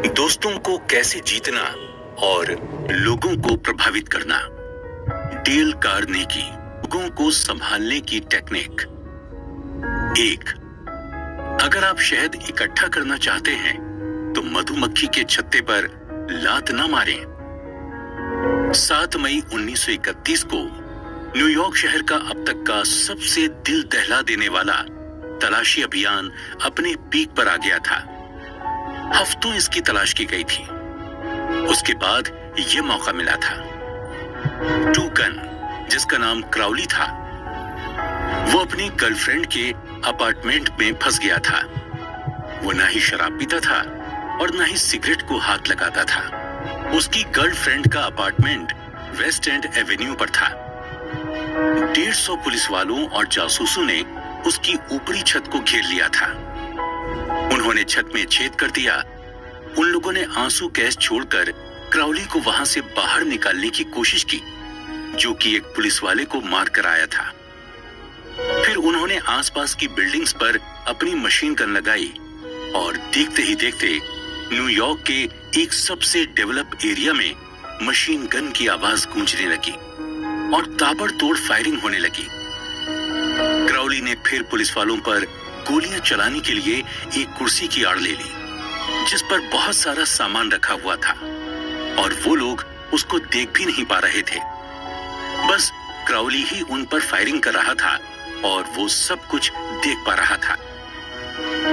दोस्तों को कैसे जीतना और लोगों को प्रभावित करना। डेल कार्नेगी, लोगों को संभालने की टेक्निक। 1. अगर आप शहद इकट्ठा करना चाहते हैं तो मधुमक्खी के छत्ते पर लात न मारें। 7 मई 1931 को न्यूयॉर्क शहर का अब तक का सबसे दिल दहला देने वाला तलाशी अभियान अपने पीक पर आ गया था। हफ्तों इसकी तलाश की गई थी। उसके बाद यह मौका मिला था। टूकन, जिसका नाम क्राउली था, वो अपनी गर्लफ्रेंड के अपार्टमेंट में फंस गया था। वो ना ही शराब पीता था और ना ही सिगरेट को हाथ लगाता था। उसकी गर्लफ्रेंड का अपार्टमेंट वेस्ट एंड एवेन्यू पर था। 150 पुलिस वालों और जासूसों ने उसकी ऊपरी छत को घेर लिया था। उन्होंने छत में छेद कर दिया। उन लोगों ने आंसू गैस छोड़कर क्राउली को वहां से बाहर निकालने की कोशिश की, जो कि एक पुलिस वाले को मार कर आया था। फिर उन्होंने आसपास की बिल्डिंग्स पर अपनी मशीन गन लगाई और देखते ही देखते न्यूयॉर्क के एक सबसे डेवलप एरिया में मशीन गन की आवाज गूंजने लगी और ताबड़तोड़ फायरिंग होने लगी। क्राउली ने फिर पुलिस वालों पर गोलियां चलाने के लिए एक कुर्सी की आड़ ले ली, जिस पर बहुत सारा सामान रखा हुआ था और वो लोग उसको देख भी नहीं पा रहे थे। बस क्राउली ही उन पर फायरिंग कर रहा था और वो सब कुछ देख पा रहा था।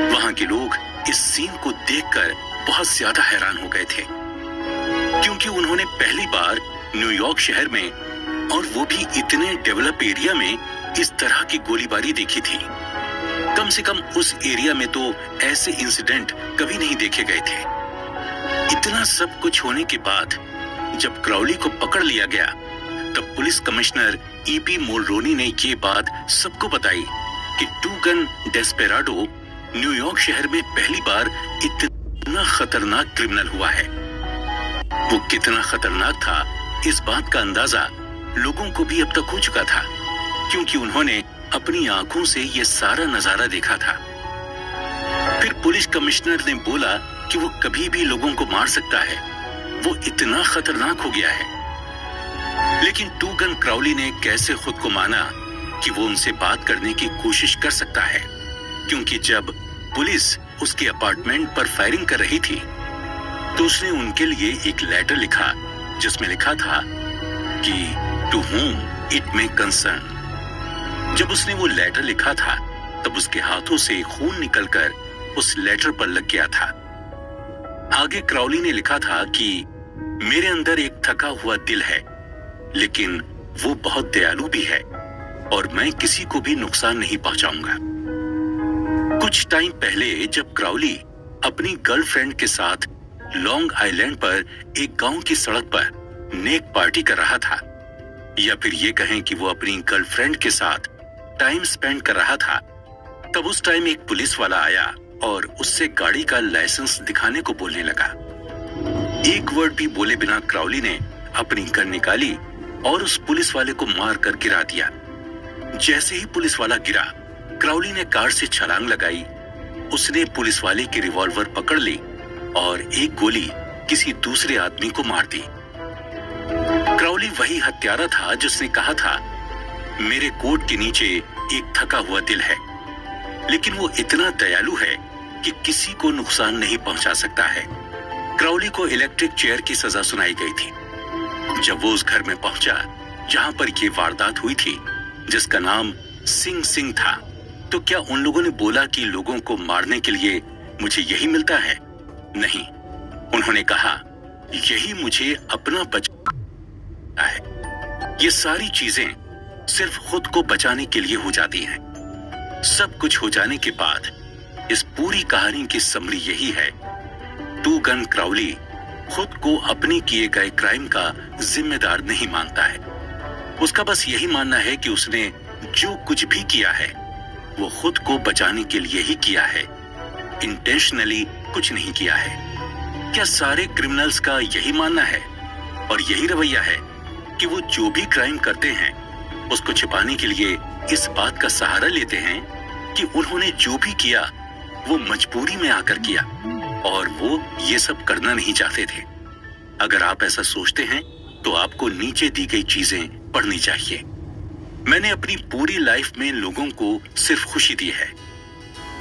वहां के लोग इस सीन को देखकर बहुत ज्यादा हैरान हो गए थे, क्योंकि उन्होंने पहली बार न्यूयॉर्क शहर में, और वो भी इतने डेवलप एरिया में, इस तरह की गोलीबारी देखी थी। कम से कम उस एरिया में तो ऐसे इंसिडेंट कभी नहीं देखे गए थे। इतना सब कुछ होने के बाद जब क्राउली को पकड़ लिया गया, तब पुलिस कमिश्नर ईपी मोल्रोनी ने ये बात सबको बताई कि टूगन डेस्पेराडो न्यूयॉर्क शहर में पहली बार इतना खतरनाक क्रिमिनल हुआ है। वो कितना खतरनाक था, इस बात का अंदाजा लोगों को भी अब तक हो चुका था, क्योंकि उन्होंने अपनी आंखों से ये सारा नजारा देखा था। फिर पुलिस कमिश्नर ने बोला कि वो कभी भी लोगों को मार सकता है, वो इतना खतरनाक हो गया है। लेकिन टूगन क्राउली ने कैसे खुद को माना कि वो उनसे बात करने की कोशिश कर सकता है, क्योंकि जब पुलिस उसके अपार्टमेंट पर फायरिंग कर रही थी तो उसने उनके लिए एक लेटर लिखा, जिसमें लिखा था कि to whom it may concern। जब उसने वो लेटर लिखा था तब उसके हाथों से खून निकलकर उस लेटर पर लग गया था। आगे क्राउली ने लिखा था कि मेरे अंदर एक थका हुआ दिल है, लेकिन वो बहुत दयालु भी है और मैं किसी को भी नुकसान नहीं पहुंचाऊंगा। कुछ टाइम पहले जब क्राउली अपनी गर्लफ्रेंड के साथ लॉन्ग आइलैंड पर एक गांव की सड़क पर नेक पार्टी कर रहा था, या फिर ये कहें कि वो अपनी गर्लफ्रेंड के साथ टाइम स्पेंड कर रहा था, तब उस टाइम एक पुलिस वाला आया और उससे गाड़ी का लाइसेंस दिखाने को बोलने लगा। एक वर्ड भी बोले बिना क्राउली ने अपनी गन निकाली और उस पुलिस वाले को मार कर गिरा दिया। जैसे ही पुलिस वाला गिरा, क्राउली ने कार से छलांग लगाई। उसने पुलिस वाले की रिवॉल्वर पकड़ ली और एक गोली किसी दूसरे आदमी को मार दी। क्राउली वही हत्यारा था जिसने कहा था मेरे कोट के नीचे एक थका हुआ दिल है, लेकिन वो इतना दयालु है कि किसी को नुकसान नहीं पहुंचा सकता है। क्राउली को इलेक्ट्रिक चेयर की सजा सुनाई गई थी। जब वो उस घर में पहुंचा जहां पर ये वारदात हुई थी, जिसका नाम सिंह सिंह था, तो क्या उन लोगों ने बोला कि लोगों को मारने के लिए मुझे यही मिलता है? नहीं, उन्होंने कहा यही मुझे अपना बचाना है। ये सारी चीजें सिर्फ खुद को बचाने के लिए हो जाती हैं। सब कुछ हो जाने के बाद इस पूरी कहानी की समरी यही है, टूगन क्राउली खुद को अपने किए गए क्राइम का जिम्मेदार नहीं मानता है। उसका बस यही मानना है कि उसने जो कुछ भी किया है वो खुद को बचाने के लिए ही किया है, इंटेंशनली कुछ नहीं किया है। क्या सारे क्रिमिनल्स का यही मानना है और यही रवैया है कि वो जो भी क्राइम करते हैं उसको छिपाने के लिए इस बात का सहारा लेते हैं कि उन्होंने जो भी किया वो मजबूरी में आकर किया? और वो ये सब करना नहीं चाहते थे। अगर आप ऐसा सोचते हैं तो आपको नीचे दी गई चीजें पढ़नी चाहिए। मैंने अपनी पूरी लाइफ में लोगों को सिर्फ खुशी दी है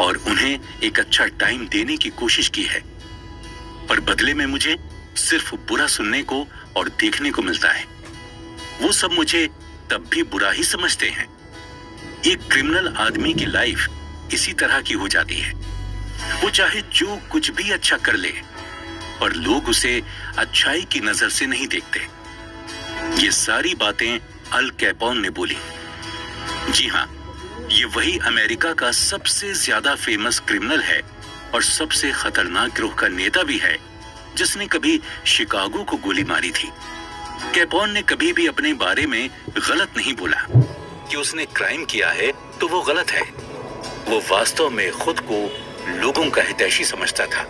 और उन्हें एक अच्छा टाइम देने की कोशिश की है, पर बदले में मुझे सिर्फ बुरा सुनने को और देखने को मिलता है। वो सब मुझे तब भी बुरा ही समझते हैं। एक क्रिमिनल आदमी की लाइफ इसी तरह की हो जाती है। वो चाहे जो कुछ भी अच्छा कर ले, पर लोग उसे अच्छाई की नजर से नहीं देखते। ये सारी बातें अल कैपोन ने बोली। जी हाँ, ये वही अमेरिका का सबसे ज्यादा फेमस क्रिमिनल है और सबसे खतरनाक गिरोह का नेता भी है, जिसने कभी शिकागो को गोली मारी थी। कैपोन ने कभी भी अपने बारे में गलत नहीं बोला कि उसने क्राइम किया है तो वो गलत है। वो वास्तव में खुद को लोगों का हितैषी समझता था,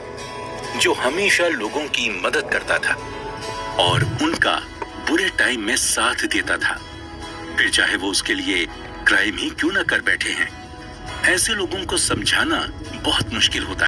जो हमेशा लोगों की मदद करता था और उनका बुरे टाइम में साथ देता था, फिर चाहे वो उसके लिए क्राइम ही क्यों ना कर बैठे हैं। ऐसे लोगों को समझाना बहुत मुश्किल होता है।